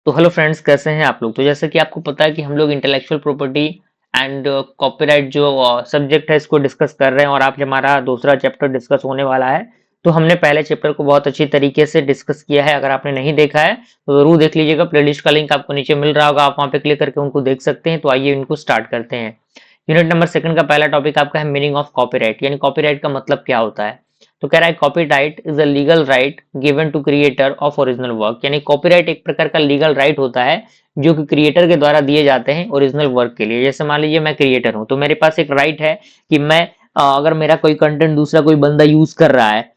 तो hello friends, कैसे हैं आप लोग। तो जैसे कि आपको पता है कि हम लोग इंटेलेक्चुअल प्रॉपर्टी एंड कॉपीराइट जो सब्जेक्ट है इसको डिस्कस कर रहे हैं और आज हमारा दूसरा चैप्टर डिस्कस होने वाला है। तो हमने पहले चैप्टर को बहुत अच्छी तरीके से डिस्कस किया है। अगर आपने नहीं देखा है तो जरूर देख लीजिएगा। प्लेलिस्ट का लिंक आपको नीचे मिल रहा होगा, आप वहां पे क्लिक करके उनको देख सकते हैं। तो आइए इनको स्टार्ट करते हैं। यूनिट नंबर सेकंड का पहला टॉपिक आपका है मीनिंग ऑफ कॉपीराइट, यानी कॉपीराइट का मतलब क्या होता है। तो कह रहा है copyright is a legal right given to creator of original work, यानी कॉपीराइट एक प्रकार का लीगल राइट होता है जो कि क्रिएटर के द्वारा दिए जाते हैं ओरिजिनल वर्क के लिए। जैसे मान लीजिए मैं क्रिएटर हूं तो मेरे पास एक राइट है कि मैं अगर मेरा कोई कंटेंट दूसरा कोई बंदा यूज कर रहा है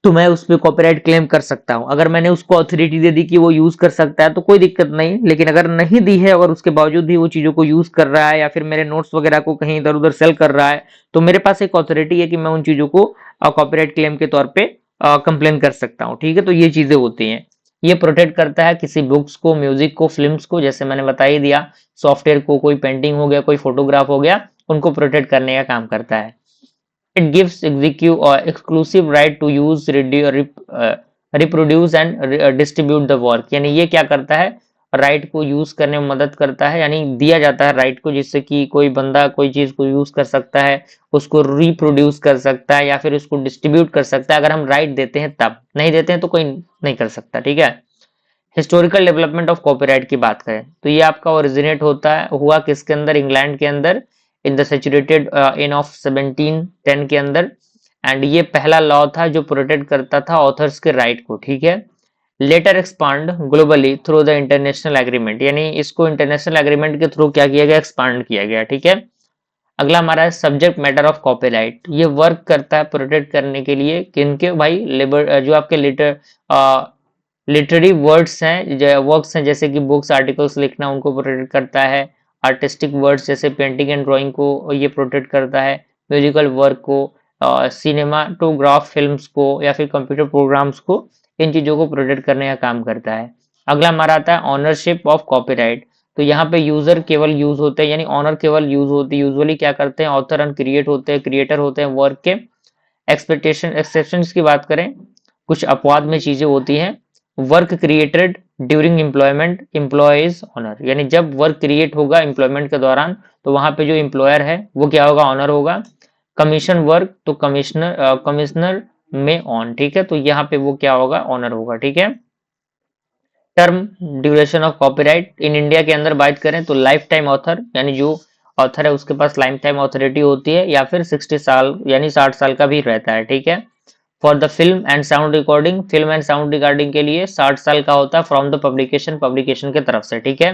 तो मैं उस पे कॉपीराइट क्लेम कर सकता हूं। अगर मैंने उसको अथॉरिटी दे दी कि वो यूज कर सकता है तो कोई दिक्कत नहीं, लेकिन अगर नहीं दी है और उसके बावजूद भी वो चीजों को यूज कर रहा है या फिर मेरे नोट्स वगैरह को कहीं इधर उधर सेल कर रहा है तो मेरे पास एक अथॉरिटी है कि मैं उन चीजों को कॉपीराइट क्लेम के तौर पे कंप्लेन कर सकता हूँ। ठीक है, तो ये चीजें होती हैं। ये प्रोटेक्ट करता है किसी बुक्स को, म्यूजिक को, फिल्म्स को, जैसे मैंने बता ही दिया। सॉफ्टवेयर को, कोई पेंटिंग हो गया, कोई फोटोग्राफ हो गया, उनको प्रोटेक्ट करने का काम करता है। It gives executive or exclusive right to use, reproduce and distribute the work, यानी ये क्या करता है, राइट को यूज करने में मदद करता है, यानी दिया जाता है राइट को जिससे कि कोई बंदा कोई चीज को यूज कर सकता है, उसको रिप्रोड्यूस कर सकता है या फिर उसको डिस्ट्रीब्यूट कर सकता है। अगर हम राइट देते हैं तब, नहीं देते हैं तो कोई नहीं कर सकता। ठीक है। हिस्टोरिकल डेवलपमेंट ऑफ कॉपीराइट की बात करें तो ये आपका ओरिजिनेट होता है हुआ किसके अंदर, इंग्लैंड के अंदर, in the saturated in of 1710 के अंदर। एंड ये पहला लॉ था जो प्रोटेक्ट करता था ऑथर्स के राइट को। ठीक है। Later expand globally through the international agreement, यानी इसको इंटरनेशनल एग्रीमेंट के थ्रू क्या किया गया, एक्सपांड किया गया। ठीक है। अगला हमारा है सब्जेक्ट मैटर ऑफ कॉपीराइट। ये वर्क करता है प्रोटेक्ट करने के लिए किनके भाई, लेबर जो आपके लिटर लिटरेरी वर्ड्स हैं, वर्क्स हैं, जैसे कि बुक्स, आर्टिकल्स लिखना, उनको प्रोटेक्ट करता है। आर्टिस्टिक वर्ड्स जैसे पेंटिंग एंड ड्राइंग को ये प्रोटेक्ट करता है। म्यूजिकल वर्क को, सिनेमाटोग्राफ फिल्म्स को या फिर कंप्यूटर प्रोग्राम्स को, इन चीजों को प्रोटेक्ट करने का काम करता है। अगला हमारा आता है ऑनरशिप ऑफ कॉपीराइट। तो यहाँ पे यूजर केवल यूज होते हैं, यानी ऑनर केवल यूज होती है। यूजुअली क्या करते हैं, ऑथर एंड क्रिएट होते हैं, क्रिएटर होते हैं वर्क के। एक्सपेक्टेशन एक्सेप्शंस की बात करें, कुछ अपवाद में चीजें होती हैं। Work created during employment employees owner, यानी जब वर्क क्रिएट होगा एम्प्लॉयमेंट के दौरान तो वहां पे जो एम्प्लॉयर है वो क्या होगा, ऑनर होगा। कमीशन वर्क तो कमिश्नर में ऑन। ठीक है, तो यहाँ पे वो क्या होगा, ऑनर होगा। ठीक है। Term duration of copyright in India के अंदर बात करें तो लाइफ टाइम ऑथर, यानी जो ऑथर है उसके पास लाइफ टाइम ऑथोरिटी होती है, या फिर 60 साल यानी 60 साल का भी रहता है। ठीक है। For the film and sound recording, film and sound recording के लिए 60 साल का होता है फ्रॉम द पब्लिकेशन, पब्लिकेशन की तरफ से। ठीक है।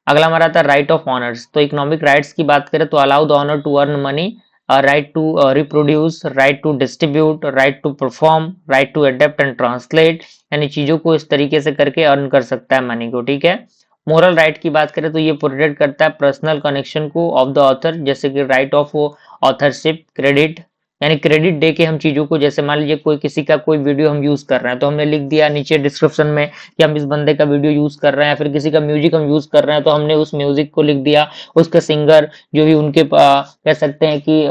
अगला हमारा आता है राइट ऑफ ऑनर्स। तो इकोनॉमिक राइट्स की बात करें तो allow the owner to earn money, right to reproduce, right to distribute, right to perform, right to adapt and translate, यानी चीजों को इस तरीके से करके अर्न कर सकता है मनी को। ठीक है। मोरल राइट की बात करें तो ये प्रोटेक्ट करता है पर्सनल कनेक्शन को ऑफ द ऑथर, जैसे कि राइट ऑफ ऑथरशिप, क्रेडिट, यानी क्रेडिट दे के हम चीजों को, जैसे मान लीजिए कोई किसी का कोई वीडियो हम यूज कर रहे हैं तो हमने लिख दिया नीचे डिस्क्रिप्शन में कि हम इस बंदे का वीडियो यूज कर रहे हैं, फिर किसी का म्यूजिक हम यूज कर रहे हैं तो हमने उस म्यूजिक को लिख दिया, उसका सिंगर जो भी उनके कह सकते हैं कि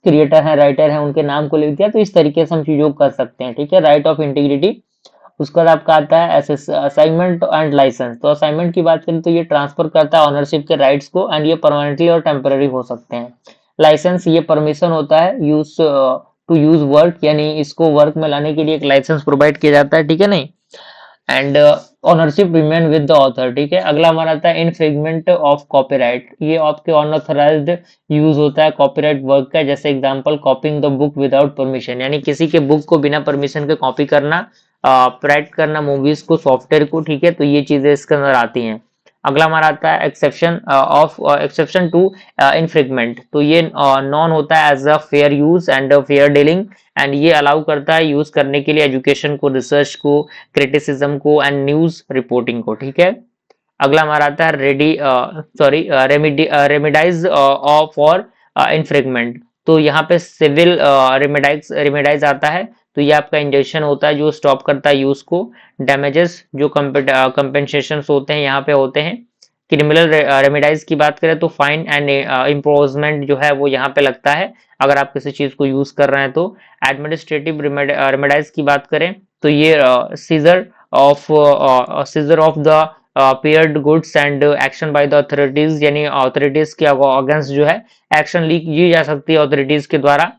क्रिएटर है, राइटर है, उनके नाम को लिख दिया। तो इस तरीके से हम चीजों को कर सकते हैं। ठीक है। Right of integrity. उसके बाद आपका आता है असाइनमेंट एंड लाइसेंस। तो असाइनमेंट की बात करें तो ये ट्रांसफर करता है ऑनरशिप के राइट्स को, एंड ये परमानेंटली और टेम्पररी हो सकते हैं। लाइसेंस ये परमिशन होता है यूज टू यूज वर्क, यानी इसको वर्क में लाने के लिए एक लाइसेंस प्रोवाइड किया जाता है। ठीक है नहीं। And ownership remain with the author. ठीक है। अगला हमारा आता है इनफ्रिंजमेंट ऑफ कॉपीराइट। ये आपके अनऑथराइज्ड यूज होता है कॉपीराइट वर्क का, जैसे example copying the book without permission, यानी किसी के बुक को बिना परमिशन के कॉपी करना, प्राइट करना मूवीज को, सॉफ्टवेयर को। ठीक है, तो ये चीजें इसके अंदर आती हैं। अगला हमारा आता है एक्सेप्शन टू इनफ्रिंजमेंट। तो ये नॉन होता है as a fair use and fair dealing, and ये अलाउ करता है यूज करने के लिए एजुकेशन को, रिसर्च को, क्रिटिसिज्म को एंड न्यूज रिपोर्टिंग को। ठीक है। अगला हमारा आता है रेमिडाइज फॉर इन्फ्रिंजमेंट। तो यहाँ पे सिविल रेमिडाइज आता है। तो ये आपका इंजेक्शन होता है जो स्टॉप करता है यूज को। डैमेजेस जो कंपेंसेशन होते हैं यहाँ पे होते हैं। क्रिमिनल रेमिडाइज की बात करें तो फाइन एंड इम्पोजमेंट जो है वो यहाँ पे लगता है अगर आप किसी चीज को यूज कर रहे हैं तो। एडमिनिस्ट्रेटिव रेमिडाइज की बात करें तो ये scissor of the paired goods and action by the authorities, यानी अथॉरिटीज के अगेंस्ट जो है एक्शन ली की जा सकती है अथॉरिटीज के द्वारा।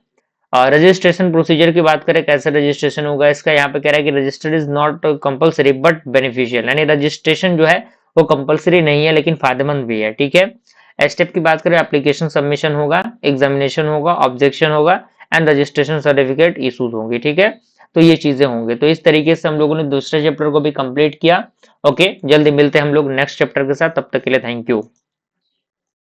रजिस्ट्रेशन प्रोसीजर की बात करें, कैसे रजिस्ट्रेशन होगा इसका, यहाँ पे कह रहा है कि register is not compulsory but beneficial, यानी रजिस्ट्रेशन जो है वो कंपलसरी नहीं है लेकिन फायदेमंद भी है। ठीक है। स्टेप की बात करें, एप्लीकेशन सबमिशन होगा, एग्जामिनेशन होगा, ऑब्जेक्शन होगा एंड रजिस्ट्रेशन सर्टिफिकेट इशूज होंगे। ठीक है, तो ये चीजें होंगे। तो इस तरीके से हम लोगों ने दूसरे चैप्टर को भी कंप्लीट किया। ओके, जल्दी मिलते हैं हम लोग नेक्स्ट चैप्टर के साथ, तब तक के लिए थैंक यू।